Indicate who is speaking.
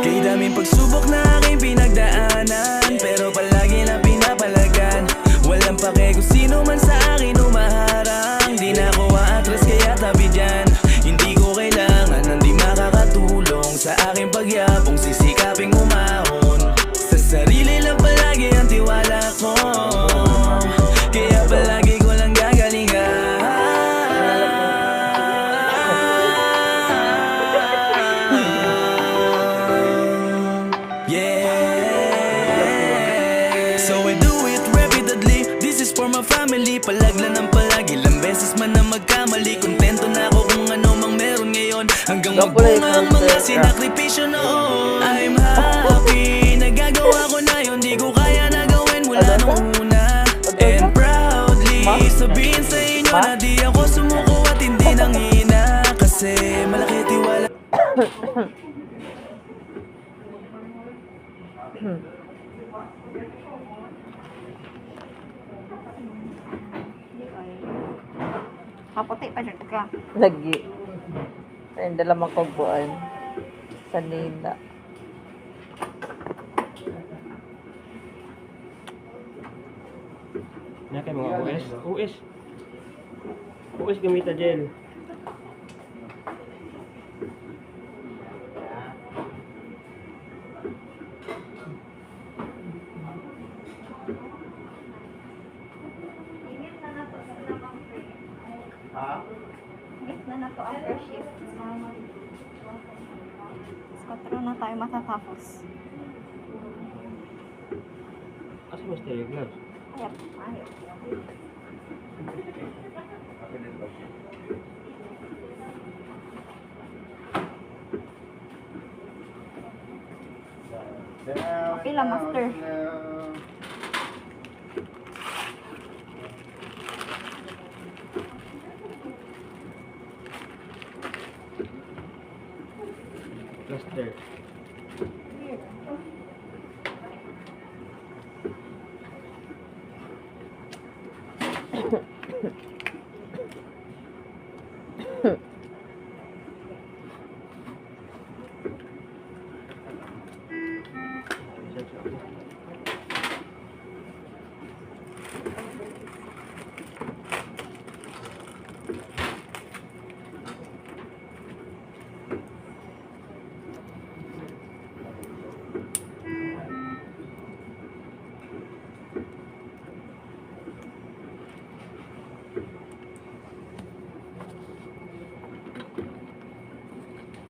Speaker 1: Kay daming pagsubok na aking pinagdaanan, pero palagi na pinapalagan. Walang pake kung sino man sa akin umaharang. Di na ako aatras kaya tabi dyan. Hindi ko kailangan ng di makakatulong sa aking pagyabong, sisikaping umahon. Sa sarili lang palagi ang tiwala ko, kaya palagi ko lang gagalingan. Yeah. So I do it repeatedly, this is for my family. Palagla ng palagi, ilang beses man na magkamali. Kontento na ako kung ano mang meron ngayon, hanggang magbunga ang mga sinakripisyo noon. I'm happy, nagagawa ko na yun, di ko kaya na gawin mula nung una. And proudly sabihin sa inyo na di ako sumuko at hindi nanghina, kasi malaki tiwala.
Speaker 2: Kaputi pa dyan ka.
Speaker 3: Lagi. Ayun, dalamang kubuan. Sa nila.
Speaker 4: Na kay mga US gamita gel.
Speaker 2: Miss na na to after shift. Skotro na tayo matatapos.
Speaker 4: Asa mas tayo gloves?
Speaker 2: Ayap, ayap. Okay lang, master.
Speaker 4: Cluster.